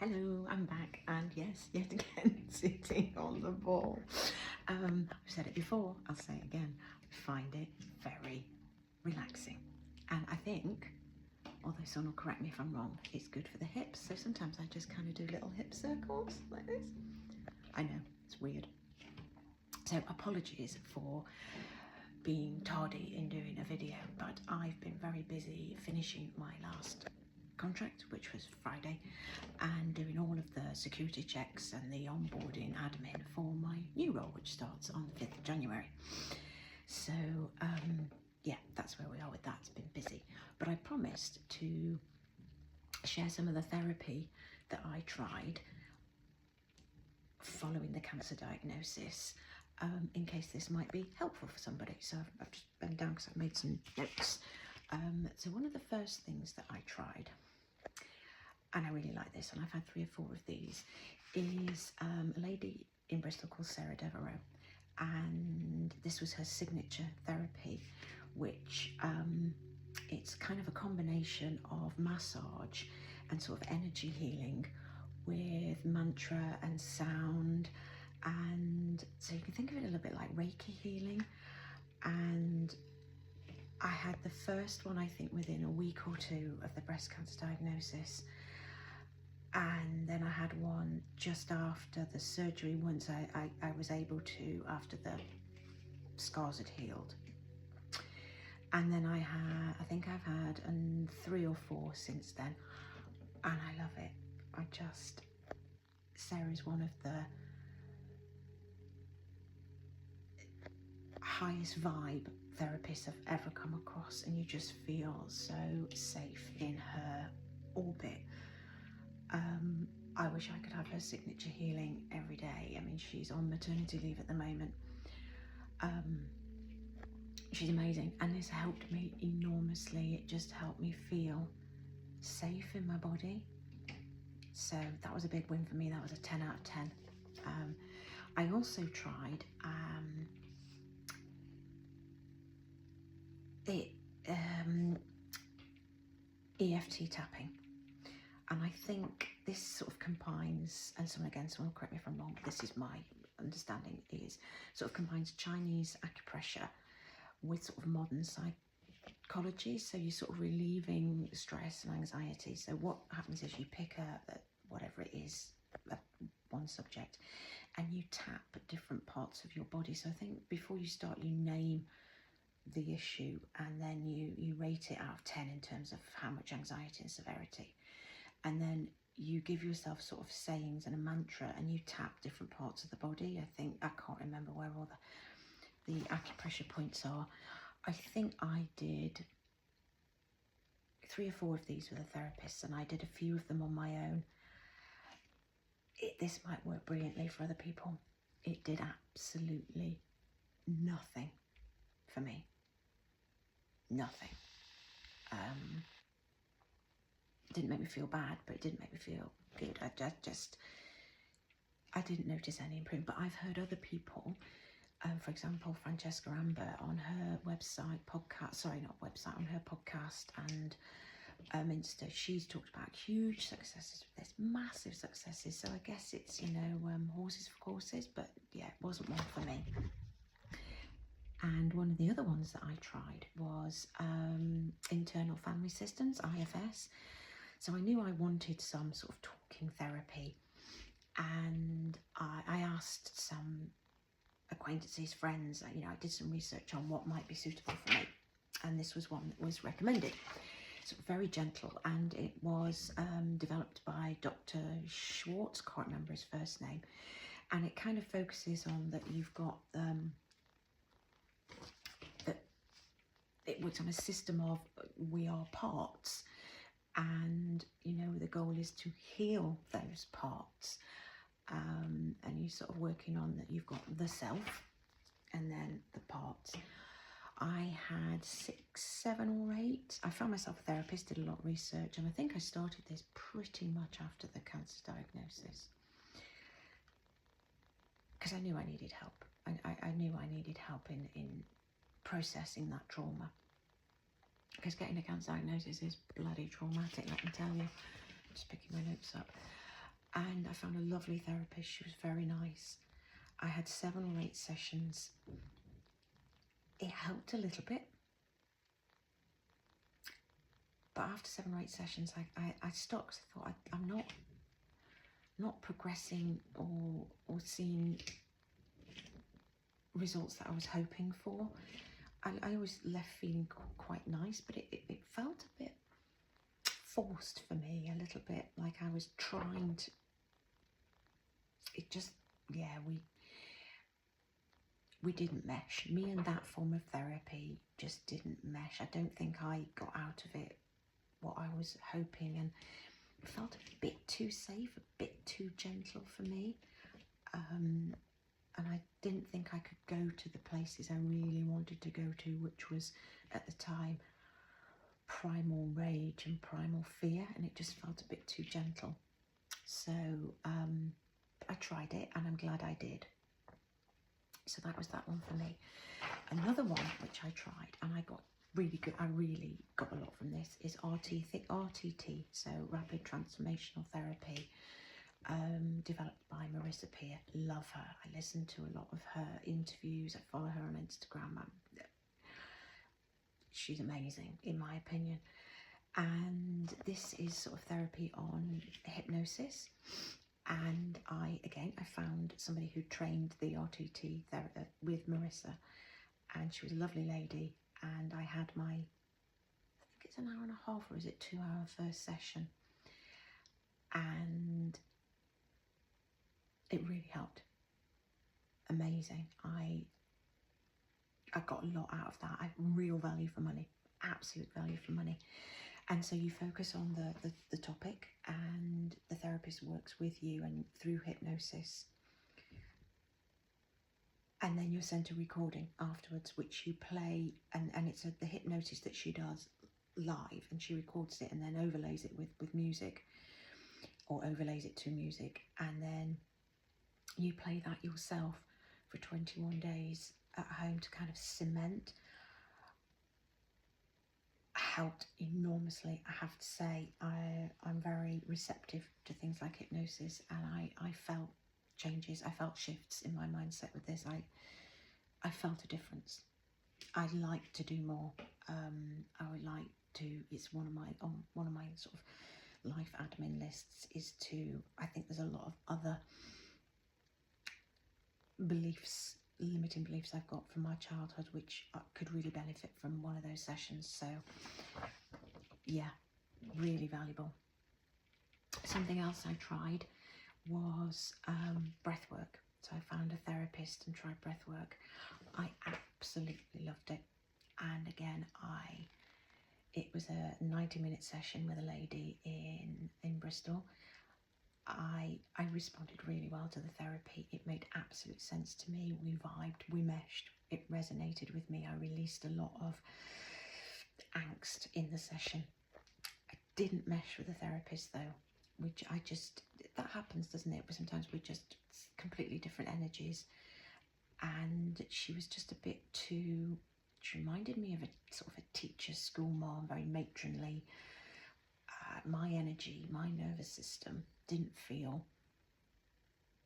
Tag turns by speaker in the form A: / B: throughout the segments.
A: Hello, I'm back, and yes, yet again, sitting on the ball. I've said it before, I'll say it again. I find it very relaxing, and I think, although someone will correct me if I'm wrong, it's good for the hips. So sometimes I just kind of do little hip circles like this. I know, it's weird. So apologies for being tardy in doing a video, but I've been very busy finishing my last contract, which was Friday, and doing all of the security checks and the onboarding admin for my new role, which starts on the 5th of January. So yeah, that's where we are with that. It's been busy, but I promised to share some of the therapy that I tried following the cancer diagnosis, in case this might be helpful for somebody. So I've just been down because I've made some notes. So one of the first things that I tried, and I really like this, and I've had 3 or 4 of these, is a lady in Bristol called Sarah Devereaux, and this was her signature therapy, which it's kind of a combination of massage and sort of energy healing with mantra and sound, and so you can think of it a little bit like Reiki healing. And I had the first one, I think, within a week or 2 of the breast cancer diagnosis, and then I had one just after the surgery, once I was able to, after the scars had healed. And then I think I've had 3 or 4 since then, and I love it. Sarah's one of the highest vibe therapists I've ever come across, and you just feel so safe in her orbit. I wish I could have her signature healing every day. I mean, she's on maternity leave at the moment. She's amazing, and this helped me enormously. It just helped me feel safe in my body. So that was a big win for me. That was a 10 out of 10. I also tried the EFT tapping, and I think this sort of combines, and someone correct me if I'm wrong, this is my understanding, is sort of combines Chinese acupressure with sort of modern psychology. So you're sort of relieving stress and anxiety. So what happens is you pick up whatever it is, one subject, and you tap at different parts of your body. So I think before you start, you name the issue, and then you rate it out of 10 in terms of how much anxiety and severity, and then you give yourself sort of sayings and a mantra, and you tap different parts of the body. I can't remember where all the acupressure points are. I think I did 3 or 4 of these with a therapist, and I did a few of them on my own. This might work brilliantly for other people. It did absolutely nothing for me. Nothing. It didn't make me feel bad, but it didn't make me feel good. I didn't notice any improvement. But I've heard other people, for example, Francesca Amber, on her podcast and Insta, she's talked about huge successes with this, massive successes. So I guess it's, horses for courses, but yeah, it wasn't one for me. And one of the other ones that I tried was internal family systems, IFS. So I knew I wanted some sort of talking therapy, and I asked some acquaintances, friends, I did some research on what might be suitable for me, and this was one that was recommended. So very gentle, and it was developed by Dr. Schwartz, can't remember his first name, and it kind of focuses on that you've got that it works on a system of we are parts, and the goal is to heal those parts, and you're sort of working on that you've got the self and then the parts. I had 6, 7 or 8. I found myself a therapist, did a lot of research, and I think I started this pretty much after the cancer diagnosis, because I knew I needed help. I knew I needed help in processing that trauma, because getting a cancer diagnosis is bloody traumatic, let me tell you. Just picking my notes up. and I found a lovely therapist. She was very nice. I had 7 or 8 sessions. It helped a little bit, but after 7 or 8 sessions, I stopped 'cause I thought I'm not progressing or seeing results that I was hoping for. I was left feeling quite nice, but it felt a bit forced for me, a little bit like I was trying to. It just, yeah, we didn't mesh. Me and that form of therapy just didn't mesh. I don't think I got out of it what I was hoping, and it felt a bit too safe, a bit too gentle for me. And I didn't think I could go to the places I really wanted to go to, which was at the time primal rage and primal fear, and it just felt a bit too gentle. So I tried it, and I'm glad I did. So that was that one for me. Another one which I tried and I got really good, I really got a lot from this, is RTT, so Rapid Transformational Therapy, developed by Marissa Peer. Love her. I listen to a lot of her interviews. I follow her on Instagram. She's amazing, in my opinion. And this is sort of therapy on hypnosis. And I found somebody who trained the RTT with Marissa, and she was a lovely lady. And I had my, I think it's an hour and a half, or is it 2-hour first session? And it really helped. Amazing. I got a lot out of that. Real value for money, absolute value for money. And so you focus on the topic, and the therapist works with you and through hypnosis. And then you're sent a recording afterwards, which you play, and it's the hypnosis that she does live, and she records it and then overlays it with music, or overlays it to music, and then you play that yourself for 21 days at home to kind of cement. Helped enormously, I have to say. I'm very receptive to things like hypnosis, and I felt changes, I felt shifts in my mindset with this. I felt a difference. I'd like to do more. I would like to, it's one of my sort of life admin lists, is to, I think there's a lot of other beliefs, limiting beliefs I've got from my childhood, which could really benefit from one of those sessions. So yeah, really valuable. Something else I tried was breathwork. So I found a therapist and tried breathwork. I absolutely loved it. And again, it was a 90-minute session with a lady in Bristol. I responded really well to the therapy. It made absolute sense to me. We vibed, we meshed. It resonated with me. I released a lot of angst in the session. I didn't mesh with the therapist though, which that happens, doesn't it? But sometimes we're just completely different energies. And she was just a bit too, she reminded me of a sort of a teacher, school mom, very matronly. My energy, my nervous system didn't feel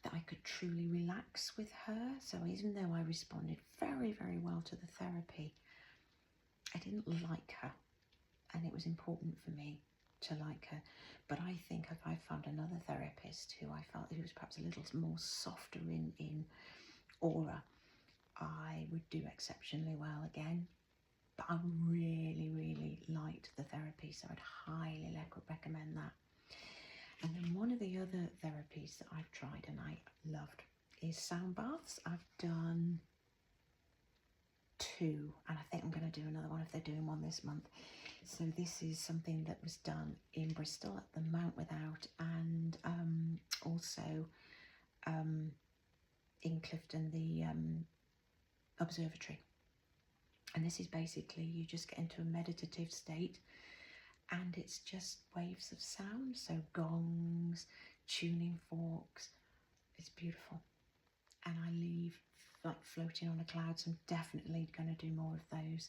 A: that I could truly relax with her. So even though I responded very, very well to the therapy, I didn't like her, and it was important for me to like her. But I think if I found another therapist who I felt who was perhaps a little more softer in aura, I would do exceptionally well again. But I really, really liked the therapy, so I'd highly recommend that. And then one of the other therapies that I've tried and I loved is sound baths. I've done 2, and I think I'm going to do another one if they're doing one this month. So this is something that was done in Bristol at the Mount Without, and also in Clifton, the observatory. And this is basically, you just get into a meditative state, and it's just waves of sound, so gongs, tuning forks. It's beautiful, and I leave like floating on a cloud, so I'm definitely going to do more of those.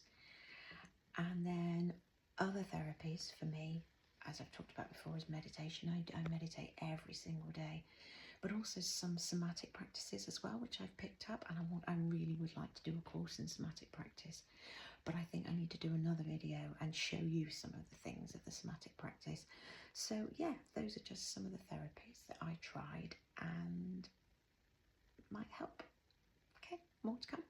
A: And then other therapies for me, as I've talked about before, is meditation. I meditate every single day, but also some somatic practices as well, which I've picked up, and I really would like to do a course in somatic practice, but I think I need to do another video and show you some of the things of the somatic practice. So yeah, those are just some of the therapies that I tried and might help. Okay, more to come.